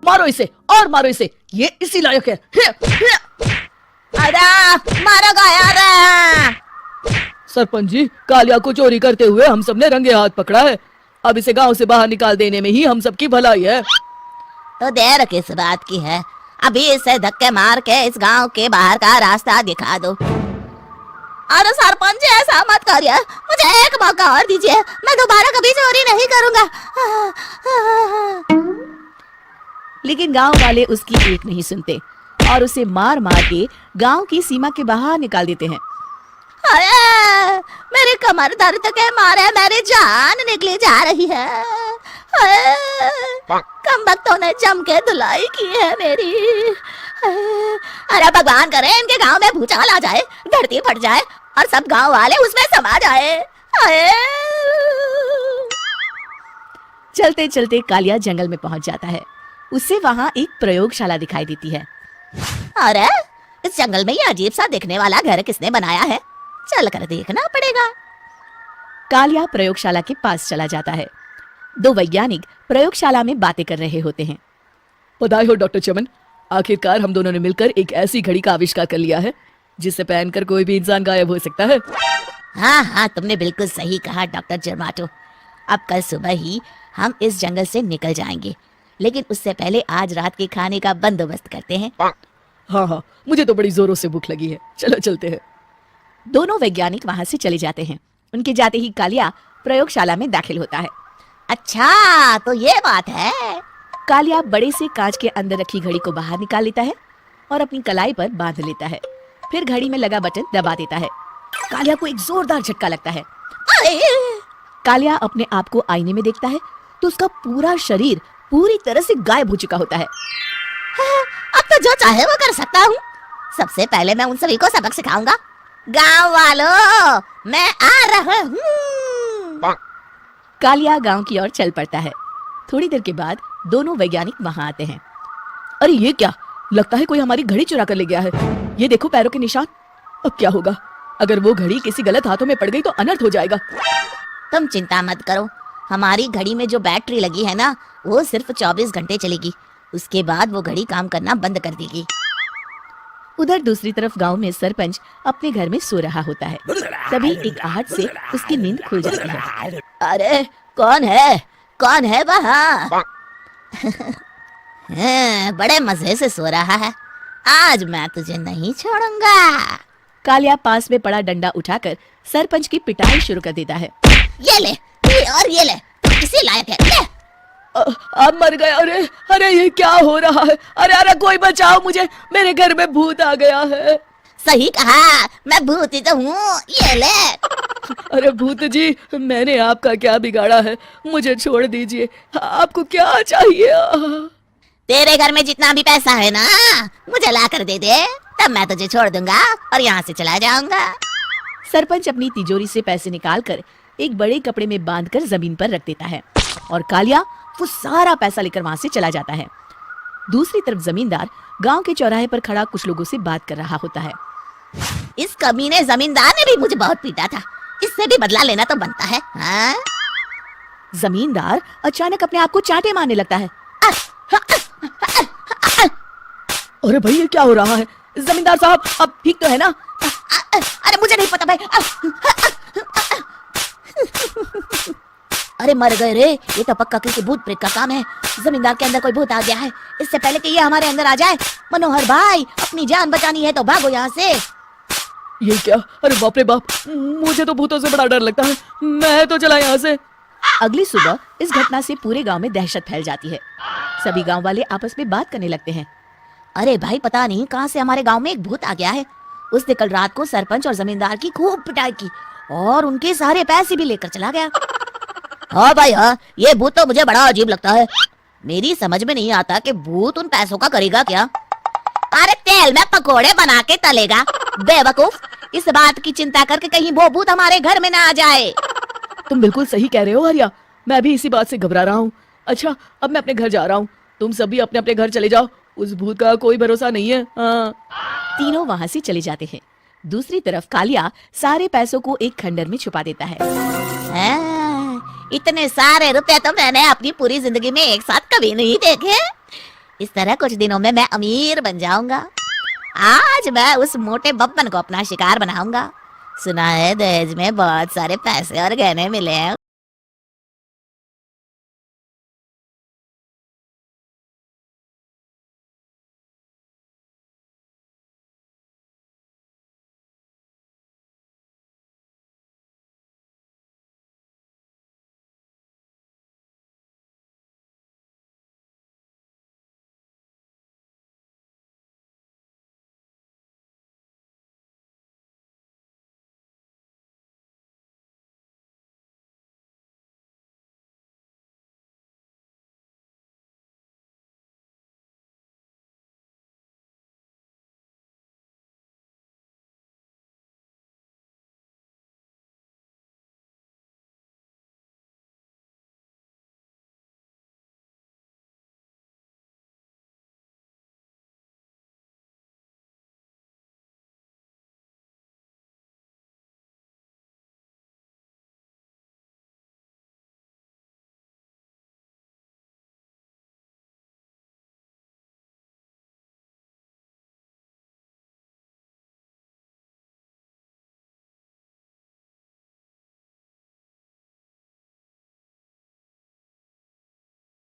मारो इसे और मारो इसे, ये इसी लायक है। अरे मारो यार। सरपंच जी, कालिया को चोरी करते हुए हम सबने रंगे हाथ पकड़ा है। अब इसे गांव से बाहर निकाल देने में ही हम सबकी भलाई है। तो देर किस बात की है, अभी इसे धक्के मार के इस गांव के बाहर का रास्ता दिखा दो। अरे सरपंच जी, ऐसा मत करिए, मुझे एक मौका और दीजिए, मैं दोबारा कभी चोरी नहीं करूंगा। लेकिन गांव वाले उसकी एक नहीं सुनते और उसे मार मार के गांव की सीमा के बाहर निकाल देते हैं। अरे मेरी कमर दर्द के मारे मेरी जान निकली जा रही है। कमबख्तों ने जम के धुलाई की है मेरी। अरे भगवान करे इनके गांव में भूचाल आ जाए, धरती फट जाए और सब गांव वाले उसमें समा जाए। चलते चलते कालिया जंगल में पहुंच जाता है। उसे वहां एक प्रयोगशाला दिखाई देती है। अरे इस जंगल में ये अजीब सा दिखने वाला घर किसने बनाया है, चल कर देखना पड़ेगा। कालिया प्रयोगशाला के पास चला जाता है। दो वैज्ञानिक प्रयोगशाला में बातें कर रहे होते हैं। बधाई हो डॉक्टर चमन, आखिरकार हम दोनों ने मिलकर एक ऐसी घड़ी का आविष्कार कर लिया है जिसे पहनकर कोई भी इंसान गायब हो सकता है। हाँ हाँ, तुमने बिल्कुल सही कहा डॉक्टर जर्माटो। अब कल सुबह ही हम इस जंगल से निकल जाएंगे, लेकिन उससे पहले आज रात के खाने का बंदोबस्त करते हैं। हाँ हाँ, मुझे तो बड़ी जोरों से भूख लगी है, चलो चलते हैं। दोनों वैज्ञानिक वहां से चले जाते हैं। उनके जाते ही कालिया प्रयोगशाला में दाखिल होता है। अच्छा तो ये बात है। कालिया बड़े से कांच के अंदर रखी घड़ी को बाहर निकाल लेता है और अपनी कलाई पर बांध लेता है। फिर घड़ी में लगा बटन दबा देता है। कालिया को एक जोरदार झटका लगता है। कालिया अपने आप को आईने में देखता है तो उसका पूरा शरीर पूरी तरह से गायब हो चुका होता है। अब तो जो चाहे वो कर सकता हूँ। सबसे पहले मैं उन सभी को सबक सिखाऊंगा। गांव वालों, मैं आ रहा हूँ। कालिया गांव की ओर चल पड़ता है। थोड़ी देर के बाद दोनों वैज्ञानिक वहां आते हैं। अरे ये क्या, लगता है कोई हमारी घड़ी चुरा कर ले गया है। ये देखो पैरों के निशान। अब क्या होगा, अगर वो घड़ी किसी गलत हाथों में पड़ गई तो अनर्थ हो जाएगा। तुम चिंता मत करो, हमारी घड़ी में जो बैटरी लगी है ना, वो सिर्फ 24 घंटे चलेगी। उसके बाद वो घड़ी काम करना बंद कर देगी। उधर दूसरी तरफ गांव में सरपंच अपने घर में सो रहा होता है। तभी एक आहट से उसकी नींद खुल जाती है। अरे कौन है वहाँ? बड़े मजे से सो रहा है, आज मैं तुझे नहीं छोड़ूंगा। कालिया पास में पड़ा डंडा उठाकर सरपंच की पिटाई शुरू कर देता है। ये ले, ये ले, तू इसी लायक है, ले। अब मर गया। अरे अरे ये क्या हो रहा है? अरे अरे कोई बचाओ मुझे, मेरे घर में भूत आ गया है। सही कहा, मैं भूत ही तो हूँ, ये ले। अरे भूत जी, मैंने आपका क्या बिगाड़ा है, मुझे छोड़ दीजिए। आपको क्या चाहिए? तेरे घर में जितना भी पैसा है ना, मुझे ला कर दे दे, तब मैं तुझे छोड़ दूंगा और यहाँ से चला जाऊंगा। सरपंच अपनी तिजोरी से पैसे निकालकर एक बड़े कपड़े में बांधकर जमीन पर रख देता है और कालिया वो सारा पैसा लेकर वहां से चला जाता है। दूसरी तरफ जमींदार गांव के चौराहे पर खड़ा कुछ लोगों से बात कर रहा होता है। इस कमीने जमींदार ने भी मुझे बहुत पीटा था, इससे भी बदला लेना तो बनता है। हाँ? जमींदार अचानक अपने आप को चांटे मारने लगता है। अरे भाई ये क्या हो रहा है? जमींदार साहब अब ठीक तो है ना? अरे मुझे नहीं पता भाई। अरे मर गए रे, ये तो पक्का किसी भूत प्रेत का काम है। जमींदार के अंदर कोई भूत आ गया है। इससे पहले कि ये हमारे अंदर आ जाए, मनोहर भाई अपनी जान बचानी है तो भागो यहाँ से। ये क्या? अरे बाप रे बाप, मुझे तो भूतों से बड़ा डर लगता है, मैं तो चला यहाँ से। अगली सुबह इस घटना से पूरे गांव में दहशत फैल जाती है। सभी गांव वाले आपस में बात करने लगते हैं। अरे भाई पता नहीं कहाँ से हमारे गांव में एक भूत आ गया है। उसने कल रात को सरपंच और जमींदार की खूब पिटाई की और उनके सारे पैसे भी लेकर चला गया। हाँ भाई हाँ, ये भूत तो मुझे बड़ा अजीब लगता है। मेरी समझ में नहीं आता कि भूत उन पैसों का करेगा क्या। अरे तेल में पकोड़े बना के तलेगा, बेवकूफ। इस बात की चिंता करके कहीं वो भूत हमारे घर में ना आ जाए। तुम बिल्कुल सही कह रहे हो हरिया, मैं भी इसी बात से घबरा रहा हूँ। अच्छा अब मैं अपने घर जा रहा हूँ, तुम सभी अपने अपने घर चले जाओ, उस भूत का कोई भरोसा नहीं है। हाँ। तीनों वहां से चले जाते हैं। दूसरी तरफ कालिया सारे पैसों को एक खंडर में छुपा देता है। इतने सारे रुपए तो मैंने अपनी पूरी जिंदगी में एक साथ कभी नहीं देखे। इस तरह कुछ दिनों में मैं अमीर बन जाऊंगा। आज मैं उस मोटे बब्बन को अपना शिकार बनाऊंगा। सुना है दहेज में बहुत सारे पैसे और गहने मिले हैं।